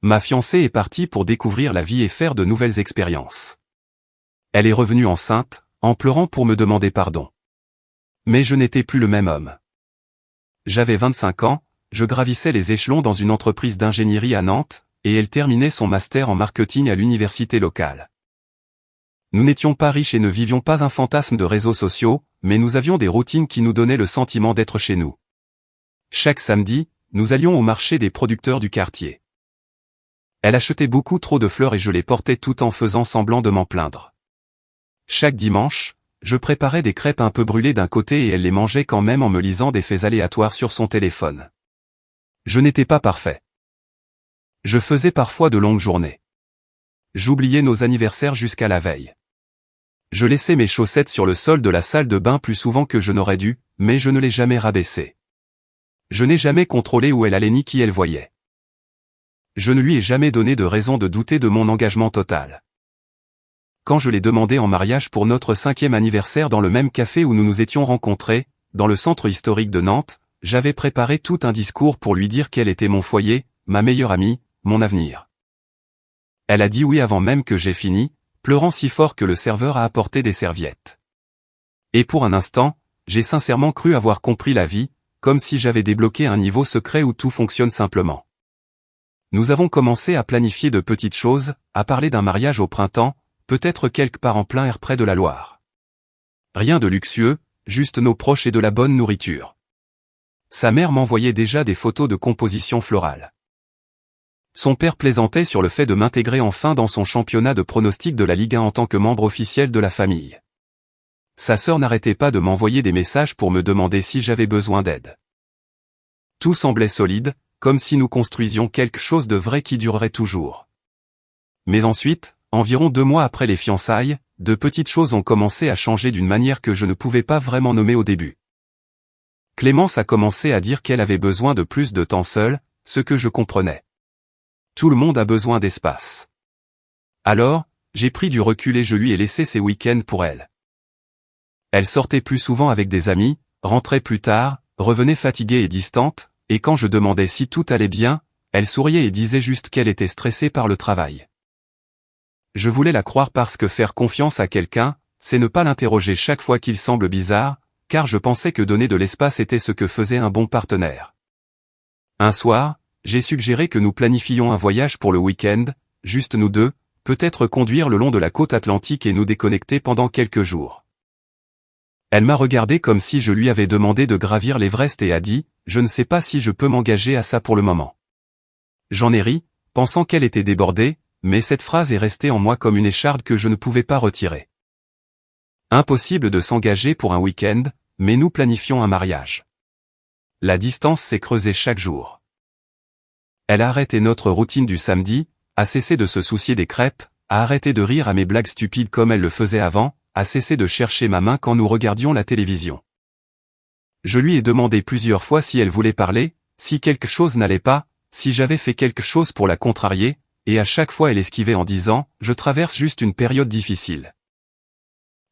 Ma fiancée est partie pour découvrir la vie et faire de nouvelles expériences. Elle est revenue enceinte, en pleurant pour me demander pardon. Mais je n'étais plus le même homme. J'avais 25 ans, je gravissais les échelons dans une entreprise d'ingénierie à Nantes, et elle terminait son master en marketing à l'université locale. Nous n'étions pas riches et ne vivions pas un fantasme de réseaux sociaux, mais nous avions des routines qui nous donnaient le sentiment d'être chez nous. Chaque samedi, nous allions au marché des producteurs du quartier. Elle achetait beaucoup trop de fleurs et je les portais tout en faisant semblant de m'en plaindre. Chaque dimanche, je préparais des crêpes un peu brûlées d'un côté et elle les mangeait quand même en me lisant des faits aléatoires sur son téléphone. Je n'étais pas parfait. Je faisais parfois de longues journées. J'oubliais nos anniversaires jusqu'à la veille. Je laissais mes chaussettes sur le sol de la salle de bain plus souvent que je n'aurais dû, mais je ne les jamais rabaissées. Je n'ai jamais contrôlé où elle allait ni qui elle voyait. Je ne lui ai jamais donné de raison de douter de mon engagement total. Quand je l'ai demandé en mariage pour notre 5e anniversaire dans le même café où nous nous étions rencontrés, dans le centre historique de Nantes, j'avais préparé tout un discours pour lui dire qu'elle était mon foyer, ma meilleure amie, mon avenir. Elle a dit oui avant même que j'aie fini, pleurant si fort que le serveur a apporté des serviettes. Et pour un instant, j'ai sincèrement cru avoir compris la vie, comme si j'avais débloqué un niveau secret où tout fonctionne simplement. Nous avons commencé à planifier de petites choses, à parler d'un mariage au printemps, peut-être quelque part en plein air près de la Loire. Rien de luxueux, juste nos proches et de la bonne nourriture. Sa mère m'envoyait déjà des photos de composition florale. Son père plaisantait sur le fait de m'intégrer enfin dans son championnat de pronostic de la Ligue 1 en tant que membre officiel de la famille. Sa sœur n'arrêtait pas de m'envoyer des messages pour me demander si j'avais besoin d'aide. Tout semblait solide, comme si nous construisions quelque chose de vrai qui durerait toujours. Mais ensuite, environ 2 mois après les fiançailles, de petites choses ont commencé à changer d'une manière que je ne pouvais pas vraiment nommer au début. Clémence a commencé à dire qu'elle avait besoin de plus de temps seule, ce que je comprenais. Tout le monde a besoin d'espace. Alors, j'ai pris du recul et je lui ai laissé ses week-ends pour elle. Elle sortait plus souvent avec des amis, rentrait plus tard, revenait fatiguée et distante, et quand je demandais si tout allait bien, elle souriait et disait juste qu'elle était stressée par le travail. Je voulais la croire parce que faire confiance à quelqu'un, c'est ne pas l'interroger chaque fois qu'il semble bizarre, car je pensais que donner de l'espace était ce que faisait un bon partenaire. Un soir, j'ai suggéré que nous planifions un voyage pour le week-end, juste nous deux, peut-être conduire le long de la côte atlantique et nous déconnecter pendant quelques jours. Elle m'a regardé comme si je lui avais demandé de gravir l'Everest et a dit, « Je ne sais pas si je peux m'engager à ça pour le moment. » J'en ai ri, pensant qu'elle était débordée, mais cette phrase est restée en moi comme une écharde que je ne pouvais pas retirer. Impossible de s'engager pour un week-end, mais nous planifions un mariage. La distance s'est creusée chaque jour. Elle a arrêté notre routine du samedi, a cessé de se soucier des crêpes, a arrêté de rire à mes blagues stupides comme elle le faisait avant, a cessé de chercher ma main quand nous regardions la télévision. Je lui ai demandé plusieurs fois si elle voulait parler, si quelque chose n'allait pas, si j'avais fait quelque chose pour la contrarier, et à chaque fois elle esquivait en disant « Je traverse juste une période difficile ».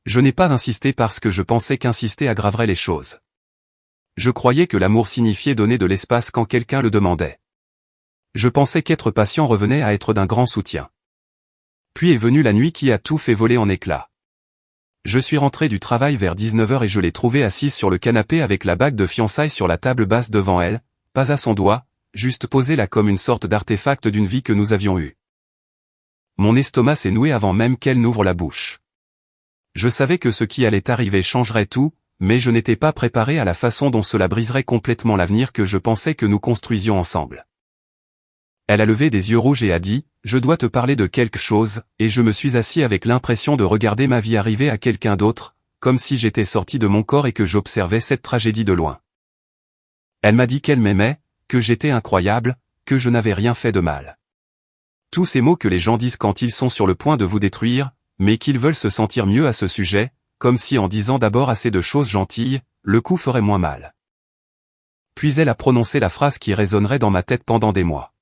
Je n'ai pas insisté parce que je pensais qu'insister aggraverait les choses. Je croyais que l'amour signifiait donner de l'espace quand quelqu'un le demandait. Je pensais qu'être patient revenait à être d'un grand soutien. Puis est venue la nuit qui a tout fait voler en éclats. Je suis rentré du travail vers 19h et je l'ai trouvée assise sur le canapé avec la bague de fiançailles sur la table basse devant elle, pas à son doigt, juste posée là comme une sorte d'artefact d'une vie que nous avions eue. Mon estomac s'est noué avant même qu'elle n'ouvre la bouche. Je savais que ce qui allait arriver changerait tout, mais je n'étais pas préparé à la façon dont cela briserait complètement l'avenir que je pensais que nous construisions ensemble. Elle a levé des yeux rouges et a dit « Je dois te parler de quelque chose », et je me suis assis avec l'impression de regarder ma vie arriver à quelqu'un d'autre, comme si j'étais sorti de mon corps et que j'observais cette tragédie de loin. Elle m'a dit qu'elle m'aimait, que j'étais incroyable, que je n'avais rien fait de mal. Tous ces mots que les gens disent quand ils sont sur le point de vous détruire, mais qu'ils veulent se sentir mieux à ce sujet, comme si en disant d'abord assez de choses gentilles, le coup ferait moins mal. Puis elle a prononcé la phrase qui résonnerait dans ma tête pendant des mois.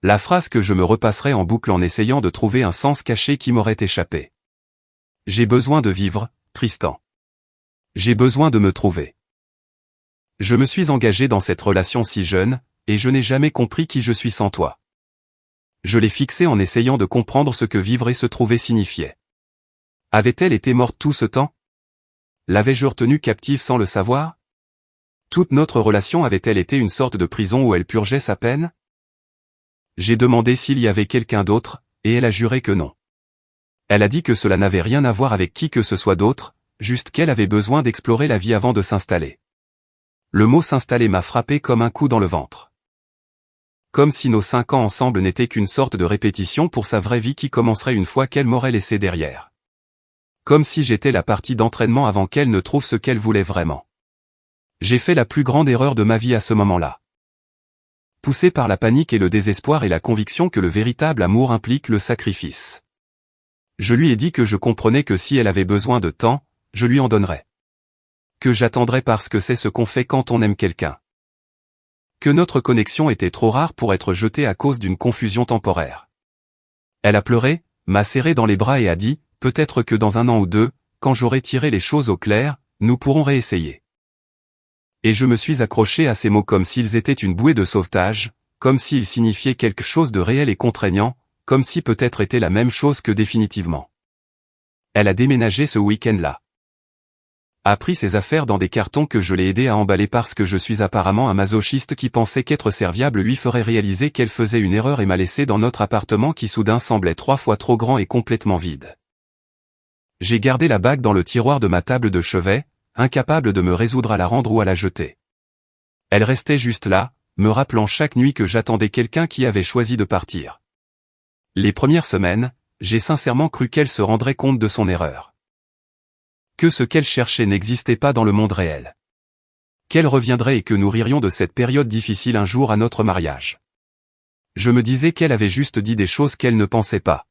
La phrase que je me repasserai en boucle en essayant de trouver un sens caché qui m'aurait échappé. J'ai besoin de vivre, Tristan. J'ai besoin de me trouver. Je me suis engagé dans cette relation si jeune, et je n'ai jamais compris qui je suis sans toi. Je l'ai fixée en essayant de comprendre ce que vivre et se trouver signifiait. Avait-elle été morte tout ce temps? L'avais-je retenue captive sans le savoir? Toute notre relation avait-elle été une sorte de prison où elle purgeait sa peine? J'ai demandé s'il y avait quelqu'un d'autre, et elle a juré que non. Elle a dit que cela n'avait rien à voir avec qui que ce soit d'autre, juste qu'elle avait besoin d'explorer la vie avant de s'installer. Le mot s'installer m'a frappé comme un coup dans le ventre. Comme si nos 5 ans ensemble n'étaient qu'une sorte de répétition pour sa vraie vie qui commencerait une fois qu'elle m'aurait laissé derrière. Comme si j'étais la partie d'entraînement avant qu'elle ne trouve ce qu'elle voulait vraiment. J'ai fait la plus grande erreur de ma vie à ce moment-là. Poussé par la panique et le désespoir et la conviction que le véritable amour implique le sacrifice. Je lui ai dit que je comprenais que si elle avait besoin de temps, je lui en donnerais. Que j'attendrais parce que c'est ce qu'on fait quand on aime quelqu'un. Que notre connexion était trop rare pour être jetée à cause d'une confusion temporaire. Elle a pleuré, m'a serré dans les bras et a dit, peut-être que dans 1 an ou 2, quand j'aurai tiré les choses au clair, nous pourrons réessayer. Et je me suis accroché à ces mots comme s'ils étaient une bouée de sauvetage, comme s'ils signifiaient quelque chose de réel et contraignant, comme si peut-être était la même chose que définitivement. Elle a déménagé ce week-end-là. A pris ses affaires dans des cartons que je l'ai aidé à emballer parce que je suis apparemment un masochiste qui pensait qu'être serviable lui ferait réaliser qu'elle faisait une erreur et m'a laissé dans notre appartement qui soudain semblait 3 fois trop grand et complètement vide. J'ai gardé la bague dans le tiroir de ma table de chevet, incapable de me résoudre à la rendre ou à la jeter. Elle restait juste là, me rappelant chaque nuit que j'attendais quelqu'un qui avait choisi de partir. Les premières semaines, j'ai sincèrement cru qu'elle se rendrait compte de son erreur. Que ce qu'elle cherchait n'existait pas dans le monde réel. Qu'elle reviendrait et que nous ririons de cette période difficile un jour à notre mariage. Je me disais qu'elle avait juste dit des choses qu'elle ne pensait pas.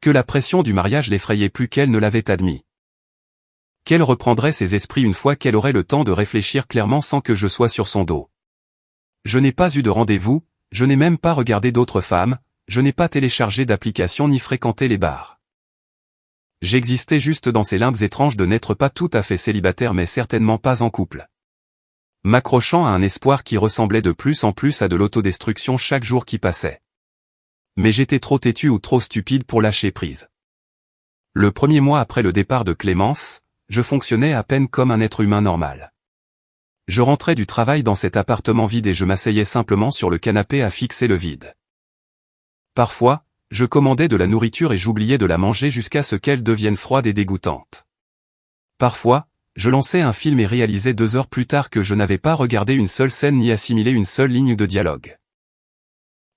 Que la pression du mariage l'effrayait plus qu'elle ne l'avait admis. Qu'elle reprendrait ses esprits une fois qu'elle aurait le temps de réfléchir clairement sans que je sois sur son dos. Je n'ai pas eu de rendez-vous, je n'ai même pas regardé d'autres femmes, je n'ai pas téléchargé d'applications ni fréquenté les bars. J'existais juste dans ces limbes étranges de n'être pas tout à fait célibataire mais certainement pas en couple. M'accrochant à un espoir qui ressemblait de plus en plus à de l'autodestruction chaque jour qui passait. Mais j'étais trop têtu ou trop stupide pour lâcher prise. Le premier mois après le départ de Clémence, je fonctionnais à peine comme un être humain normal. Je rentrais du travail dans cet appartement vide et je m'asseyais simplement sur le canapé à fixer le vide. Parfois, je commandais de la nourriture et j'oubliais de la manger jusqu'à ce qu'elle devienne froide et dégoûtante. Parfois, je lançais un film et réalisais 2 heures plus tard que je n'avais pas regardé une seule scène ni assimilé une seule ligne de dialogue.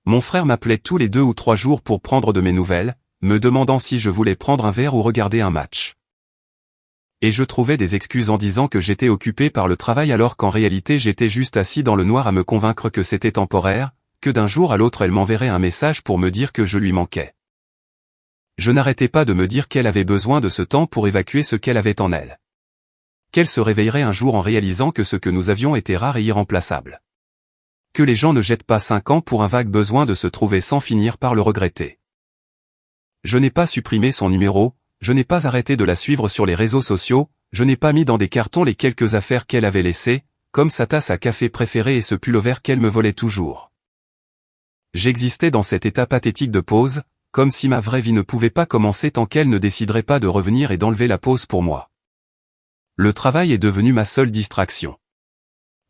Mon frère m'appelait tous les 2 ou 3 jours pour prendre de mes nouvelles, me demandant si je voulais prendre un verre ou regarder un match. Et je trouvais des excuses en disant que j'étais occupé par le travail alors qu'en réalité j'étais juste assis dans le noir à me convaincre que c'était temporaire, que d'un jour à l'autre elle m'enverrait un message pour me dire que je lui manquais. Je n'arrêtais pas de me dire qu'elle avait besoin de ce temps pour évacuer ce qu'elle avait en elle. Qu'elle se réveillerait un jour en réalisant que ce que nous avions était rare et irremplaçable. Que les gens ne jettent pas 5 ans pour un vague besoin de se trouver sans finir par le regretter. Je n'ai pas supprimé son numéro, je n'ai pas arrêté de la suivre sur les réseaux sociaux, je n'ai pas mis dans des cartons les quelques affaires qu'elle avait laissées, comme sa tasse à café préférée et ce pull-over qu'elle me volait toujours. J'existais dans cet état pathétique de pause, comme si ma vraie vie ne pouvait pas commencer tant qu'elle ne déciderait pas de revenir et d'enlever la pause pour moi. Le travail est devenu ma seule distraction.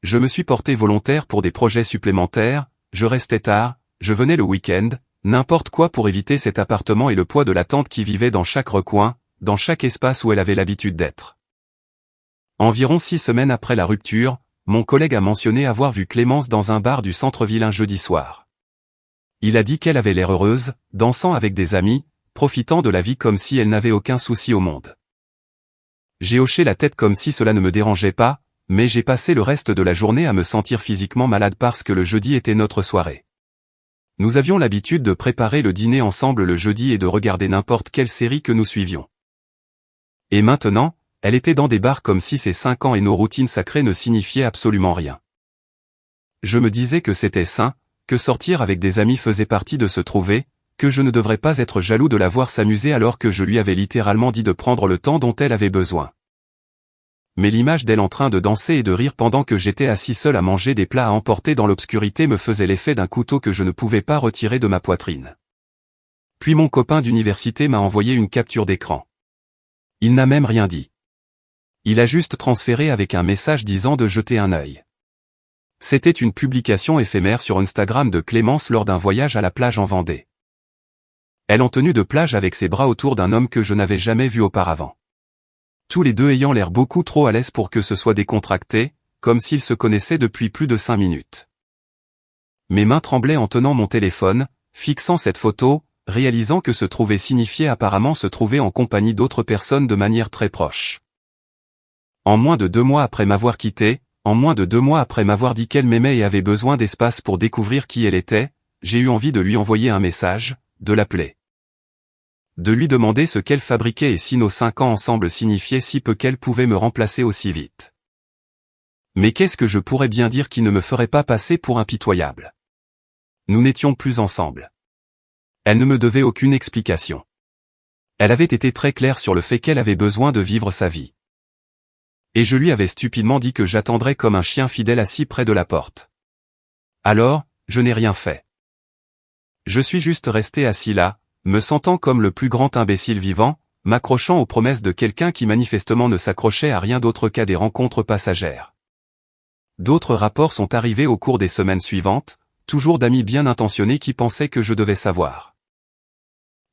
Je me suis porté volontaire pour des projets supplémentaires, je restais tard, je venais le week-end, n'importe quoi pour éviter cet appartement et le poids de la tante qui vivait dans chaque recoin, dans chaque espace où elle avait l'habitude d'être. Environ 6 semaines après la rupture, mon collègue a mentionné avoir vu Clémence dans un bar du centre-ville un jeudi soir. Il a dit qu'elle avait l'air heureuse, dansant avec des amis, profitant de la vie comme si elle n'avait aucun souci au monde. J'ai hoché la tête comme si cela ne me dérangeait pas, mais j'ai passé le reste de la journée à me sentir physiquement malade parce que le jeudi était notre soirée. Nous avions l'habitude de préparer le dîner ensemble le jeudi et de regarder n'importe quelle série que nous suivions. Et maintenant, elle était dans des bars comme si ces 5 ans et nos routines sacrées ne signifiaient absolument rien. Je me disais que c'était sain, que sortir avec des amis faisait partie de se trouver, que je ne devrais pas être jaloux de la voir s'amuser alors que je lui avais littéralement dit de prendre le temps dont elle avait besoin. Mais l'image d'elle en train de danser et de rire pendant que j'étais assis seul à manger des plats à emporter dans l'obscurité me faisait l'effet d'un couteau que je ne pouvais pas retirer de ma poitrine. Puis mon copain d'université m'a envoyé une capture d'écran. Il n'a même rien dit. Il a juste transféré avec un message disant de jeter un œil. C'était une publication éphémère sur Instagram de Clémence lors d'un voyage à la plage en Vendée. Elle en tenue de plage avec ses bras autour d'un homme que je n'avais jamais vu auparavant. Tous les deux ayant l'air beaucoup trop à l'aise pour que ce soit décontracté, comme s'ils se connaissaient depuis plus de 5 minutes. Mes mains tremblaient en tenant mon téléphone, fixant cette photo, réalisant que se trouver signifiait apparemment se trouver en compagnie d'autres personnes de manière très proche. En moins de 2 mois après m'avoir quitté, en moins de 2 mois après m'avoir dit qu'elle m'aimait et avait besoin d'espace pour découvrir qui elle était, j'ai eu envie de lui envoyer un message, de l'appeler. De lui demander ce qu'elle fabriquait et si nos 5 ans ensemble signifiaient si peu qu'elle pouvait me remplacer aussi vite. Mais qu'est-ce que je pourrais bien dire qui ne me ferait pas passer pour impitoyable? Nous n'étions plus ensemble. Elle ne me devait aucune explication. Elle avait été très claire sur le fait qu'elle avait besoin de vivre sa vie. Et je lui avais stupidement dit que j'attendrais comme un chien fidèle assis près de la porte. Alors, je n'ai rien fait. Je suis juste resté assis là, me sentant comme le plus grand imbécile vivant, m'accrochant aux promesses de quelqu'un qui manifestement ne s'accrochait à rien d'autre qu'à des rencontres passagères. D'autres rapports sont arrivés au cours des semaines suivantes, toujours d'amis bien intentionnés qui pensaient que je devais savoir.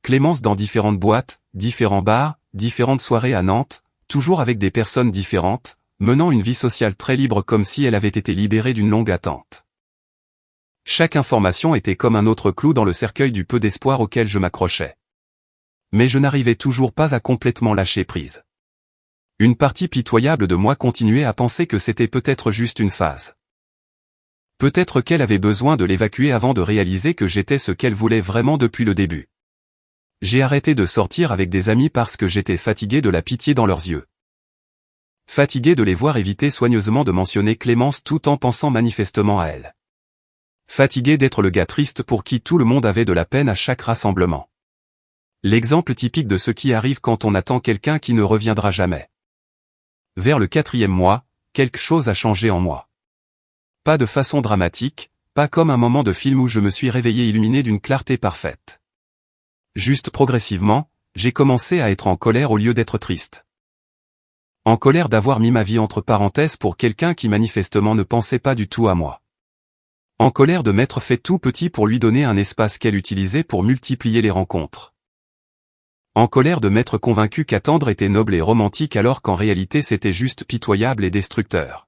Clémence dans différentes boîtes, différents bars, différentes soirées à Nantes, toujours avec des personnes différentes, menant une vie sociale très libre comme si elle avait été libérée d'une longue attente. Chaque information était comme un autre clou dans le cercueil du peu d'espoir auquel je m'accrochais. Mais je n'arrivais toujours pas à complètement lâcher prise. Une partie pitoyable de moi continuait à penser que c'était peut-être juste une phase. Peut-être qu'elle avait besoin de l'évacuer avant de réaliser que j'étais ce qu'elle voulait vraiment depuis le début. J'ai arrêté de sortir avec des amis parce que j'étais fatigué de la pitié dans leurs yeux. Fatigué de les voir éviter soigneusement de mentionner Clémence tout en pensant manifestement à elle. Fatigué d'être le gars triste pour qui tout le monde avait de la peine à chaque rassemblement. L'exemple typique de ce qui arrive quand on attend quelqu'un qui ne reviendra jamais. Vers le 4e mois, quelque chose a changé en moi. Pas de façon dramatique, pas comme un moment de film où je me suis réveillé illuminé d'une clarté parfaite. Juste progressivement, j'ai commencé à être en colère au lieu d'être triste. En colère d'avoir mis ma vie entre parenthèses pour quelqu'un qui manifestement ne pensait pas du tout à moi. En colère de m'être fait tout petit pour lui donner un espace qu'elle utilisait pour multiplier les rencontres. En colère de m'être convaincu qu'attendre était noble et romantique alors qu'en réalité c'était juste pitoyable et destructeur.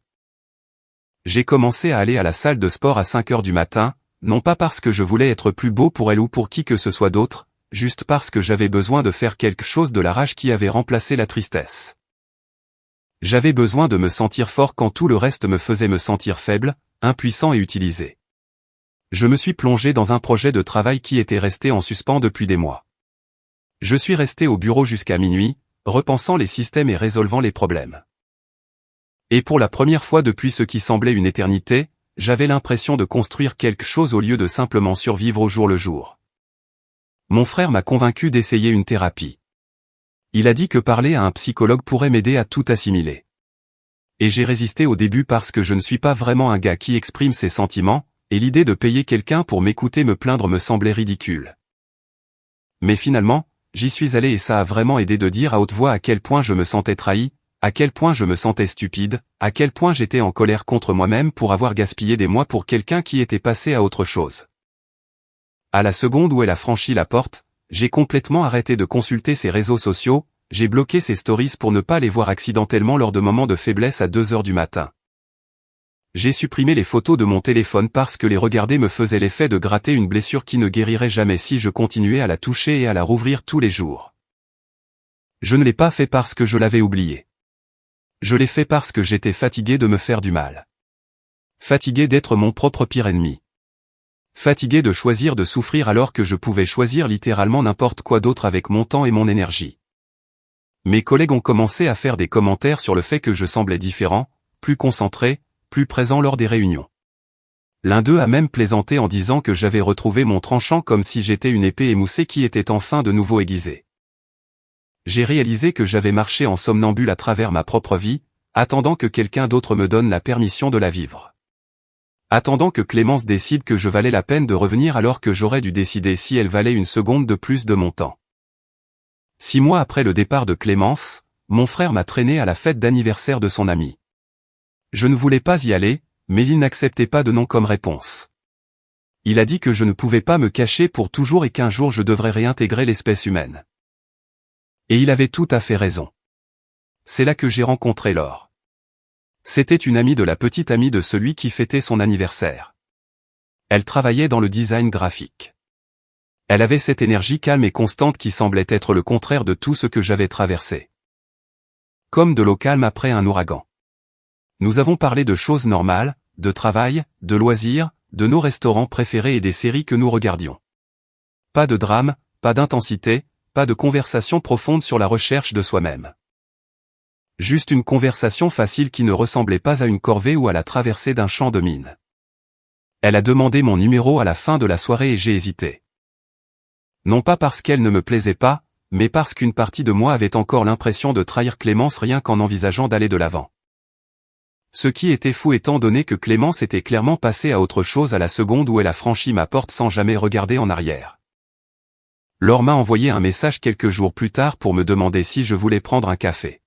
J'ai commencé à aller à la salle de sport à 5 heures du matin, non pas parce que je voulais être plus beau pour elle ou pour qui que ce soit d'autre, juste parce que j'avais besoin de faire quelque chose de la rage qui avait remplacé la tristesse. J'avais besoin de me sentir fort quand tout le reste me faisait me sentir faible, impuissant et utilisé. Je me suis plongé dans un projet de travail qui était resté en suspens depuis des mois. Je suis resté au bureau jusqu'à minuit, repensant les systèmes et résolvant les problèmes. Et pour la première fois depuis ce qui semblait une éternité, j'avais l'impression de construire quelque chose au lieu de simplement survivre au jour le jour. Mon frère m'a convaincu d'essayer une thérapie. Il a dit que parler à un psychologue pourrait m'aider à tout assimiler. Et j'ai résisté au début parce que je ne suis pas vraiment un gars qui exprime ses sentiments, et l'idée de payer quelqu'un pour m'écouter me plaindre me semblait ridicule. Mais finalement, j'y suis allé et ça a vraiment aidé de dire à haute voix à quel point je me sentais trahi, à quel point je me sentais stupide, à quel point j'étais en colère contre moi-même pour avoir gaspillé des mois pour quelqu'un qui était passé à autre chose. À la seconde où elle a franchi la porte, j'ai complètement arrêté de consulter ses réseaux sociaux, j'ai bloqué ses stories pour ne pas les voir accidentellement lors de moments de faiblesse à 2 heures du matin. J'ai supprimé les photos de mon téléphone parce que les regarder me faisait l'effet de gratter une blessure qui ne guérirait jamais si je continuais à la toucher et à la rouvrir tous les jours. Je ne l'ai pas fait parce que je l'avais oublié. Je l'ai fait parce que j'étais fatigué de me faire du mal. Fatigué d'être mon propre pire ennemi. Fatigué de choisir de souffrir alors que je pouvais choisir littéralement n'importe quoi d'autre avec mon temps et mon énergie. Mes collègues ont commencé à faire des commentaires sur le fait que je semblais différent, plus concentré, plus présent lors des réunions. L'un d'eux a même plaisanté en disant que j'avais retrouvé mon tranchant comme si j'étais une épée émoussée qui était enfin de nouveau aiguisée. J'ai réalisé que j'avais marché en somnambule à travers ma propre vie, attendant que quelqu'un d'autre me donne la permission de la vivre. Attendant que Clémence décide que je valais la peine de revenir alors que j'aurais dû décider si elle valait une seconde de plus de mon temps. 6 mois après le départ de Clémence, mon frère m'a traîné à la fête d'anniversaire de son ami. Je ne voulais pas y aller, mais il n'acceptait pas de non comme réponse. Il a dit que je ne pouvais pas me cacher pour toujours et qu'un jour je devrais réintégrer l'espèce humaine. Et il avait tout à fait raison. C'est là que j'ai rencontré Laure. C'était une amie de la petite amie de celui qui fêtait son anniversaire. Elle travaillait dans le design graphique. Elle avait cette énergie calme et constante qui semblait être le contraire de tout ce que j'avais traversé. Comme de l'eau calme après un ouragan. Nous avons parlé de choses normales, de travail, de loisirs, de nos restaurants préférés et des séries que nous regardions. Pas de drame, pas d'intensité, pas de conversation profonde sur la recherche de soi-même. Juste une conversation facile qui ne ressemblait pas à une corvée ou à la traversée d'un champ de mine. Elle a demandé mon numéro à la fin de la soirée et j'ai hésité. Non pas parce qu'elle ne me plaisait pas, mais parce qu'une partie de moi avait encore l'impression de trahir Clémence rien qu'en envisageant d'aller de l'avant. Ce qui était fou étant donné que Clémence était clairement passée à autre chose à la seconde où elle a franchi ma porte sans jamais regarder en arrière. Laure m'a envoyé un message quelques jours plus tard pour me demander si je voulais prendre un café.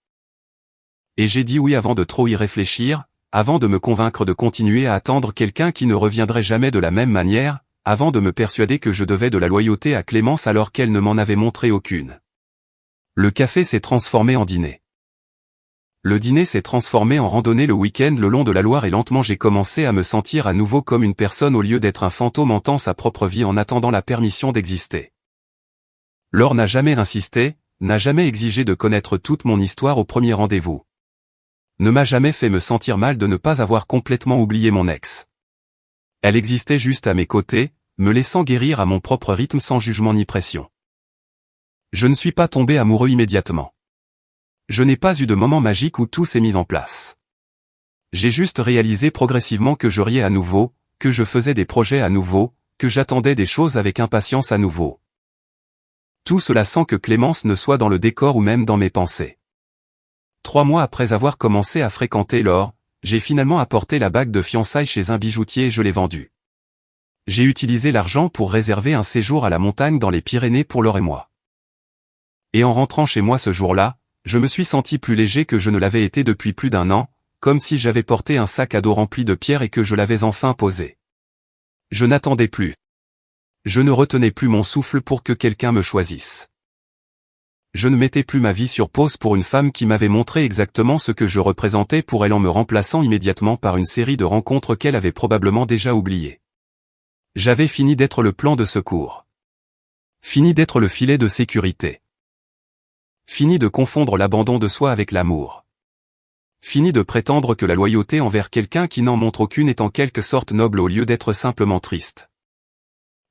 Et j'ai dit oui avant de trop y réfléchir, avant de me convaincre de continuer à attendre quelqu'un qui ne reviendrait jamais de la même manière, avant de me persuader que je devais de la loyauté à Clémence alors qu'elle ne m'en avait montré aucune. Le café s'est transformé en dîner. Le dîner s'est transformé en randonnée le week-end le long de la Loire et lentement j'ai commencé à me sentir à nouveau comme une personne au lieu d'être un fantôme hantant sa propre vie en attendant la permission d'exister. Laure n'a jamais insisté, n'a jamais exigé de connaître toute mon histoire au premier rendez-vous. Ne m'a jamais fait me sentir mal de ne pas avoir complètement oublié mon ex. Elle existait juste à mes côtés, me laissant guérir à mon propre rythme sans jugement ni pression. Je ne suis pas tombé amoureux immédiatement. Je n'ai pas eu de moment magique où tout s'est mis en place. J'ai juste réalisé progressivement que je riais à nouveau, que je faisais des projets à nouveau, que j'attendais des choses avec impatience à nouveau. Tout cela sans que Clémence ne soit dans le décor ou même dans mes pensées. 3 mois après avoir commencé à fréquenter Laure, j'ai finalement apporté la bague de fiançailles chez un bijoutier et je l'ai vendue. J'ai utilisé l'argent pour réserver un séjour à la montagne dans les Pyrénées pour Laure et moi. Et en rentrant chez moi ce jour-là, je me suis senti plus léger que je ne l'avais été depuis plus d'1 an, comme si j'avais porté un sac à dos rempli de pierres et que je l'avais enfin posé. Je n'attendais plus. Je ne retenais plus mon souffle pour que quelqu'un me choisisse. Je ne mettais plus ma vie sur pause pour une femme qui m'avait montré exactement ce que je représentais pour elle en me remplaçant immédiatement par une série de rencontres qu'elle avait probablement déjà oubliées. J'avais fini d'être le plan de secours. Fini d'être le filet de sécurité. Fini de confondre l'abandon de soi avec l'amour. Fini de prétendre que la loyauté envers quelqu'un qui n'en montre aucune est en quelque sorte noble au lieu d'être simplement triste.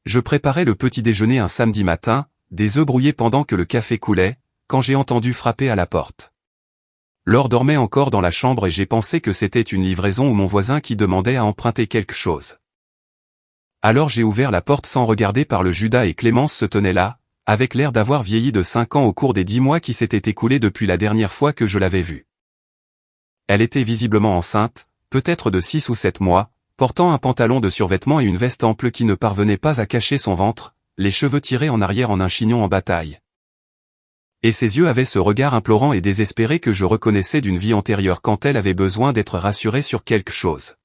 Je préparais le petit déjeuner un samedi matin, des œufs brouillés pendant que le café coulait, quand j'ai entendu frapper à la porte. Laure dormait encore dans la chambre et j'ai pensé que c'était une livraison ou mon voisin qui demandait à emprunter quelque chose. Alors j'ai ouvert la porte sans regarder par le Judas et Clémence se tenait là, avec l'air d'avoir vieilli de 5 ans au cours des 10 mois qui s'étaient écoulés depuis la dernière fois que je l'avais vue. Elle était visiblement enceinte, peut-être de 6 ou 7 mois, portant un pantalon de survêtement et une veste ample qui ne parvenait pas à cacher son ventre, les cheveux tirés en arrière en un chignon en bataille. Et ses yeux avaient ce regard implorant et désespéré que je reconnaissais d'une vie antérieure quand elle avait besoin d'être rassurée sur quelque chose.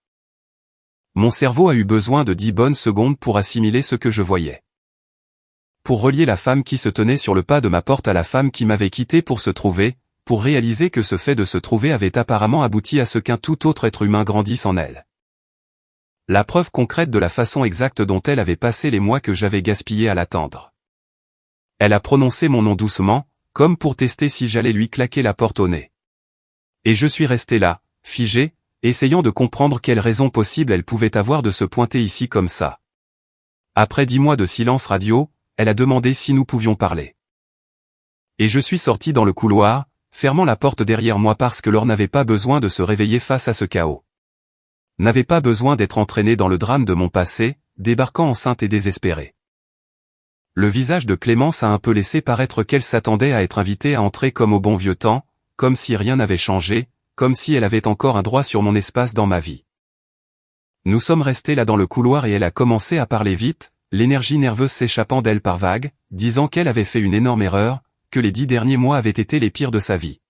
Mon cerveau a eu besoin de 10 bonnes secondes pour assimiler ce que je voyais. Pour relier la femme qui se tenait sur le pas de ma porte à la femme qui m'avait quitté pour se trouver, pour réaliser que ce fait de se trouver avait apparemment abouti à ce qu'un tout autre être humain grandisse en elle. La preuve concrète de la façon exacte dont elle avait passé les mois que j'avais gaspillés à l'attendre. Elle a prononcé mon nom doucement, comme pour tester si j'allais lui claquer la porte au nez. Et je suis resté là, figé, essayant de comprendre quelle raison possible elle pouvait avoir de se pointer ici comme ça. Après 10 mois de silence radio, elle a demandé si nous pouvions parler. Et je suis sorti dans le couloir, fermant la porte derrière moi parce que Laure n'avait pas besoin de se réveiller face à ce chaos. N'avait pas besoin d'être entraînée dans le drame de mon passé, débarquant enceinte et désespérée. Le visage de Clémence a un peu laissé paraître qu'elle s'attendait à être invitée à entrer comme au bon vieux temps, comme si rien n'avait changé, comme si elle avait encore un droit sur mon espace dans ma vie. Nous sommes restés là dans le couloir et elle a commencé à parler vite, l'énergie nerveuse s'échappant d'elle par vagues, disant qu'elle avait fait une énorme erreur, que les 10 derniers mois avaient été les pires de sa vie.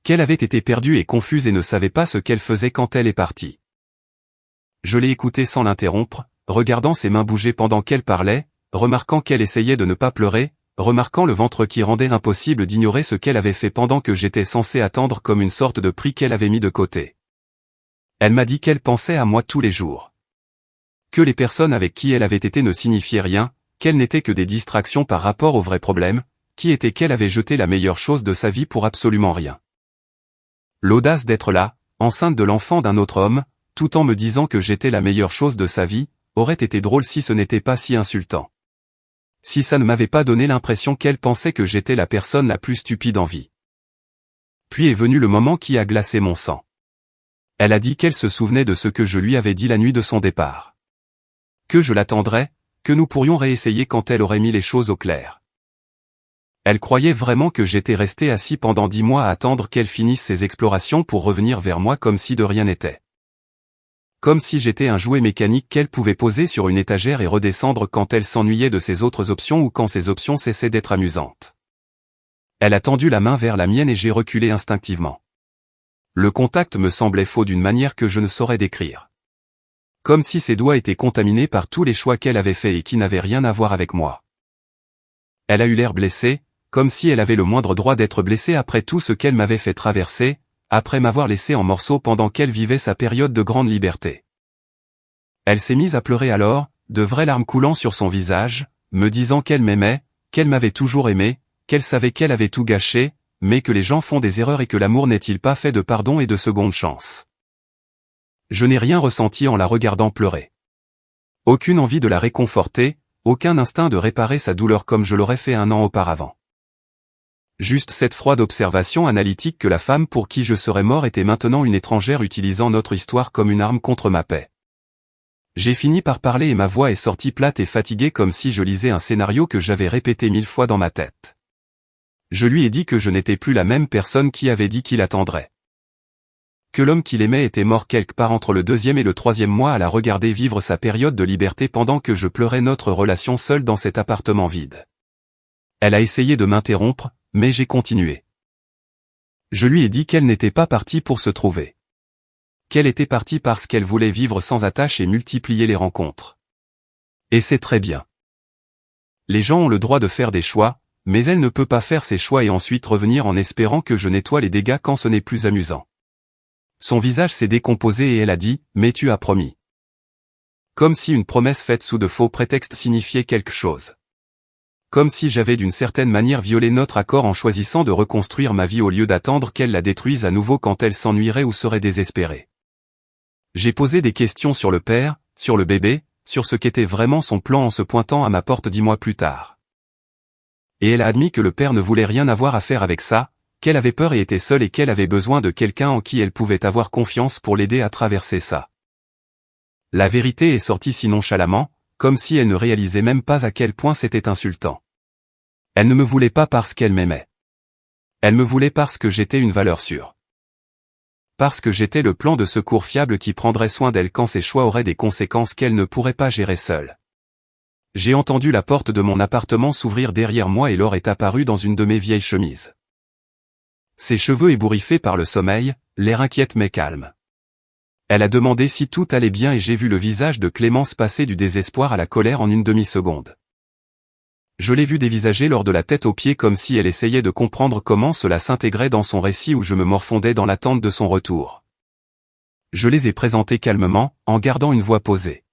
Qu'elle avait été perdue et confuse et ne savait pas ce qu'elle faisait quand elle est partie. Je l'ai écoutée sans l'interrompre, regardant ses mains bouger pendant qu'elle parlait, remarquant qu'elle essayait de ne pas pleurer, remarquant le ventre qui rendait impossible d'ignorer ce qu'elle avait fait pendant que j'étais censé attendre comme une sorte de prix qu'elle avait mis de côté. Elle m'a dit qu'elle pensait à moi tous les jours. Que les personnes avec qui elle avait été ne signifiaient rien, qu'elles n'étaient que des distractions par rapport aux vrais problèmes, qui était qu'elle avait jeté la meilleure chose de sa vie pour absolument rien. L'audace d'être là, enceinte de l'enfant d'un autre homme, tout en me disant que j'étais la meilleure chose de sa vie, aurait été drôle si ce n'était pas si insultant. Si ça ne m'avait pas donné l'impression qu'elle pensait que j'étais la personne la plus stupide en vie. Puis est venu le moment qui a glacé mon sang. Elle a dit qu'elle se souvenait de ce que je lui avais dit la nuit de son départ. Que je l'attendrais, que nous pourrions réessayer quand elle aurait mis les choses au clair. Elle croyait vraiment que j'étais resté assis pendant 10 mois à attendre qu'elle finisse ses explorations pour revenir vers moi comme si de rien n'était. Comme si j'étais un jouet mécanique qu'elle pouvait poser sur une étagère et redescendre quand elle s'ennuyait de ses autres options ou quand ses options cessaient d'être amusantes. Elle a tendu la main vers la mienne et j'ai reculé instinctivement. Le contact me semblait faux d'une manière que je ne saurais décrire. Comme si ses doigts étaient contaminés par tous les choix qu'elle avait faits et qui n'avaient rien à voir avec moi. Elle a eu l'air blessée, comme si elle avait le moindre droit d'être blessée après tout ce qu'elle m'avait fait traverser, après m'avoir laissé en morceaux pendant qu'elle vivait sa période de grande liberté. Elle s'est mise à pleurer alors, de vraies larmes coulant sur son visage, me disant qu'elle m'aimait, qu'elle m'avait toujours aimé, qu'elle savait qu'elle avait tout gâché, mais que les gens font des erreurs et que l'amour n'est-il pas fait de pardon et de seconde chance. Je n'ai rien ressenti en la regardant pleurer. Aucune envie de la réconforter, aucun instinct de réparer sa douleur comme je l'aurais fait un an auparavant. Juste cette froide observation analytique que la femme pour qui je serais mort était maintenant une étrangère utilisant notre histoire comme une arme contre ma paix. J'ai fini par parler et ma voix est sortie plate et fatiguée comme si je lisais un scénario que j'avais répété 1000 fois dans ma tête. Je lui ai dit que je n'étais plus la même personne qui avait dit qu'il attendrait. Que l'homme qu'il aimait était mort quelque part entre le 2e et le 3e mois à la regarder vivre sa période de liberté pendant que je pleurais notre relation seule dans cet appartement vide. Elle a essayé de m'interrompre, mais j'ai continué. Je lui ai dit qu'elle n'était pas partie pour se trouver. Qu'elle était partie parce qu'elle voulait vivre sans attache et multiplier les rencontres. Et c'est très bien. Les gens ont le droit de faire des choix, mais elle ne peut pas faire ses choix et ensuite revenir en espérant que je nettoie les dégâts quand ce n'est plus amusant. Son visage s'est décomposé et elle a dit « Mais tu as promis ». Comme si une promesse faite sous de faux prétextes signifiait quelque chose. Comme si j'avais d'une certaine manière violé notre accord en choisissant de reconstruire ma vie au lieu d'attendre qu'elle la détruise à nouveau quand elle s'ennuierait ou serait désespérée. J'ai posé des questions sur le père, sur le bébé, sur ce qu'était vraiment son plan en se pointant à ma porte 10 mois plus tard. Et elle a admis que le père ne voulait rien avoir à faire avec ça, qu'elle avait peur et était seule et qu'elle avait besoin de quelqu'un en qui elle pouvait avoir confiance pour l'aider à traverser ça. La vérité est sortie si nonchalamment, comme si elle ne réalisait même pas à quel point c'était insultant. Elle ne me voulait pas parce qu'elle m'aimait. Elle me voulait parce que j'étais une valeur sûre. Parce que j'étais le plan de secours fiable qui prendrait soin d'elle quand ses choix auraient des conséquences qu'elle ne pourrait pas gérer seule. J'ai entendu la porte de mon appartement s'ouvrir derrière moi et Laure est apparue dans une de mes vieilles chemises. Ses cheveux ébouriffés par le sommeil, l'air inquiète mais calme. Elle a demandé si tout allait bien et j'ai vu le visage de Clémence passer du désespoir à la colère en une demi-seconde. Je l'ai vue dévisager lors de la tête aux pieds comme si elle essayait de comprendre comment cela s'intégrait dans son récit où je me morfondais dans l'attente de son retour. Je les ai présentés calmement, en gardant une voix posée.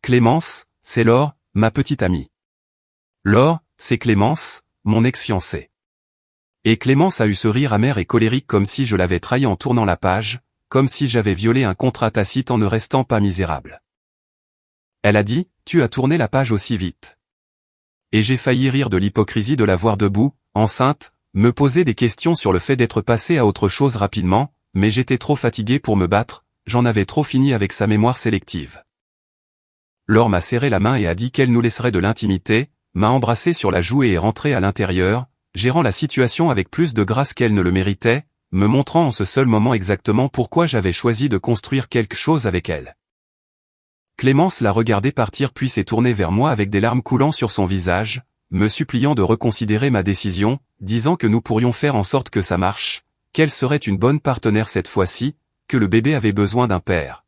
Clémence, c'est Laure, ma petite amie. Laure, c'est Clémence, mon ex-fiancée. Et Clémence a eu ce rire amer et colérique comme si je l'avais trahi en tournant la page, comme si j'avais violé un contrat tacite en ne restant pas misérable. Elle a dit, tu as tourné la page aussi vite. Et j'ai failli rire de l'hypocrisie de la voir debout, enceinte, me poser des questions sur le fait d'être passé à autre chose rapidement, mais j'étais trop fatigué pour me battre, j'en avais trop fini avec sa mémoire sélective. Laure m'a serré la main et a dit qu'elle nous laisserait de l'intimité, m'a embrassé sur la joue et est rentrée à l'intérieur, gérant la situation avec plus de grâce qu'elle ne le méritait, me montrant en ce seul moment exactement pourquoi j'avais choisi de construire quelque chose avec elle. Clémence la regardait partir puis s'est tournée vers moi avec des larmes coulant sur son visage, me suppliant de reconsidérer ma décision, disant que nous pourrions faire en sorte que ça marche, qu'elle serait une bonne partenaire cette fois-ci, que le bébé avait besoin d'un père.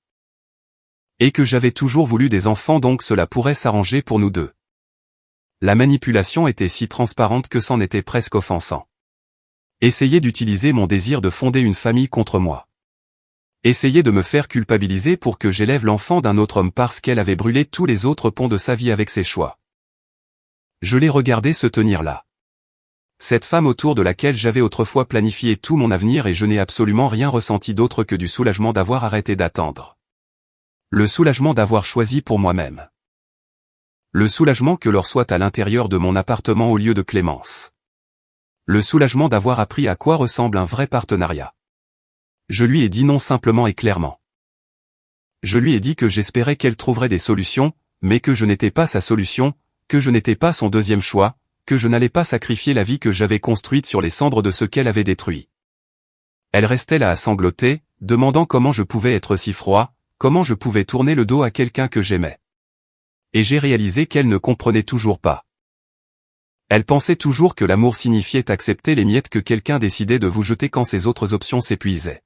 Et que j'avais toujours voulu des enfants donc cela pourrait s'arranger pour nous deux. La manipulation était si transparente que c'en était presque offensant. Essayer d'utiliser mon désir de fonder une famille contre moi. Essayer de me faire culpabiliser pour que j'élève l'enfant d'un autre homme parce qu'elle avait brûlé tous les autres ponts de sa vie avec ses choix. Je l'ai regardée se tenir là. Cette femme autour de laquelle j'avais autrefois planifié tout mon avenir et je n'ai absolument rien ressenti d'autre que du soulagement d'avoir arrêté d'attendre. Le soulagement d'avoir choisi pour moi-même. Le soulagement que l'or soit à l'intérieur de mon appartement au lieu de Clémence. Le soulagement d'avoir appris à quoi ressemble un vrai partenariat. Je lui ai dit non simplement et clairement. Je lui ai dit que j'espérais qu'elle trouverait des solutions, mais que je n'étais pas sa solution, que je n'étais pas son deuxième choix, que je n'allais pas sacrifier la vie que j'avais construite sur les cendres de ce qu'elle avait détruit. Elle restait là à sangloter, demandant comment je pouvais être si froid, comment je pouvais tourner le dos à quelqu'un que j'aimais. Et j'ai réalisé qu'elle ne comprenait toujours pas. Elle pensait toujours que l'amour signifiait accepter les miettes que quelqu'un décidait de vous jeter quand ses autres options s'épuisaient.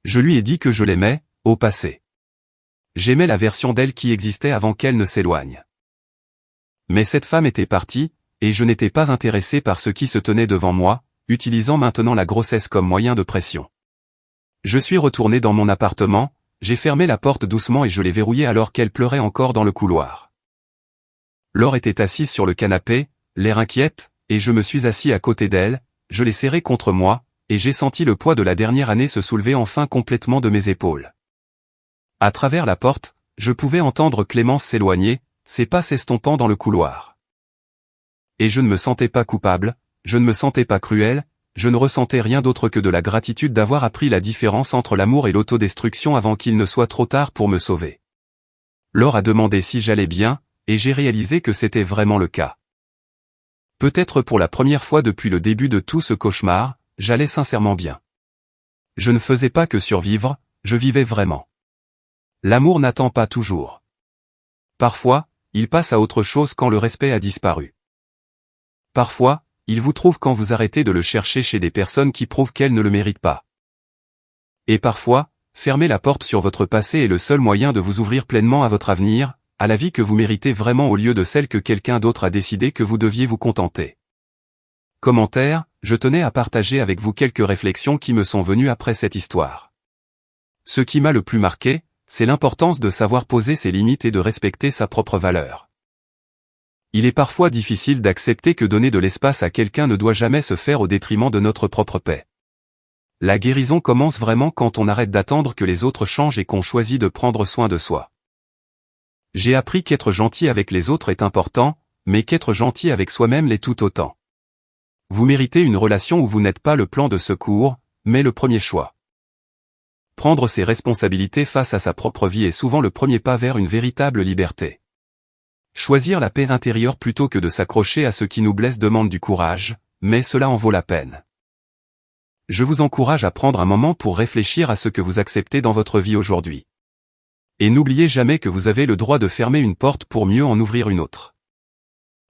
Je lui ai dit que je l'aimais, au passé. J'aimais la version d'elle qui existait avant qu'elle ne s'éloigne. Mais cette femme était partie, et je n'étais pas intéressé par ce qui se tenait devant moi, utilisant maintenant la grossesse comme moyen de pression. Je suis retourné dans mon appartement, j'ai fermé la porte doucement et je l'ai verrouillée alors qu'elle pleurait encore dans le couloir. Laure était assise sur le canapé, l'air inquiète, et je me suis assis à côté d'elle, je l'ai serrée contre moi, et j'ai senti le poids de la dernière année se soulever enfin complètement de mes épaules. À travers la porte, je pouvais entendre Clémence s'éloigner, ses pas s'estompant dans le couloir. Et je ne me sentais pas coupable, je ne me sentais pas cruel, je ne ressentais rien d'autre que de la gratitude d'avoir appris la différence entre l'amour et l'autodestruction avant qu'il ne soit trop tard pour me sauver. Laure a demandé si j'allais bien, et j'ai réalisé que c'était vraiment le cas. Peut-être pour la première fois depuis le début de tout ce cauchemar, j'allais sincèrement bien. Je ne faisais pas que survivre, je vivais vraiment. L'amour n'attend pas toujours. Parfois, il passe à autre chose quand le respect a disparu. Parfois, il vous trouve quand vous arrêtez de le chercher chez des personnes qui prouvent qu'elles ne le méritent pas. Et parfois, fermer la porte sur votre passé est le seul moyen de vous ouvrir pleinement à votre avenir, à la vie que vous méritez vraiment au lieu de celle que quelqu'un d'autre a décidé que vous deviez vous contenter. Commentaire, je tenais à partager avec vous quelques réflexions qui me sont venues après cette histoire. Ce qui m'a le plus marqué, c'est l'importance de savoir poser ses limites et de respecter sa propre valeur. Il est parfois difficile d'accepter que donner de l'espace à quelqu'un ne doit jamais se faire au détriment de notre propre paix. La guérison commence vraiment quand on arrête d'attendre que les autres changent et qu'on choisit de prendre soin de soi. J'ai appris qu'être gentil avec les autres est important, mais qu'être gentil avec soi-même l'est tout autant. Vous méritez une relation où vous n'êtes pas le plan de secours, mais le premier choix. Prendre ses responsabilités face à sa propre vie est souvent le premier pas vers une véritable liberté. Choisir la paix intérieure plutôt que de s'accrocher à ce qui nous blesse demande du courage, mais cela en vaut la peine. Je vous encourage à prendre un moment pour réfléchir à ce que vous acceptez dans votre vie aujourd'hui. Et n'oubliez jamais que vous avez le droit de fermer une porte pour mieux en ouvrir une autre.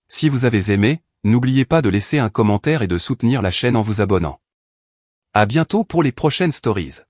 Si vous avez aimé, n'oubliez pas de laisser un commentaire et de soutenir la chaîne en vous abonnant. À bientôt pour les prochaines stories.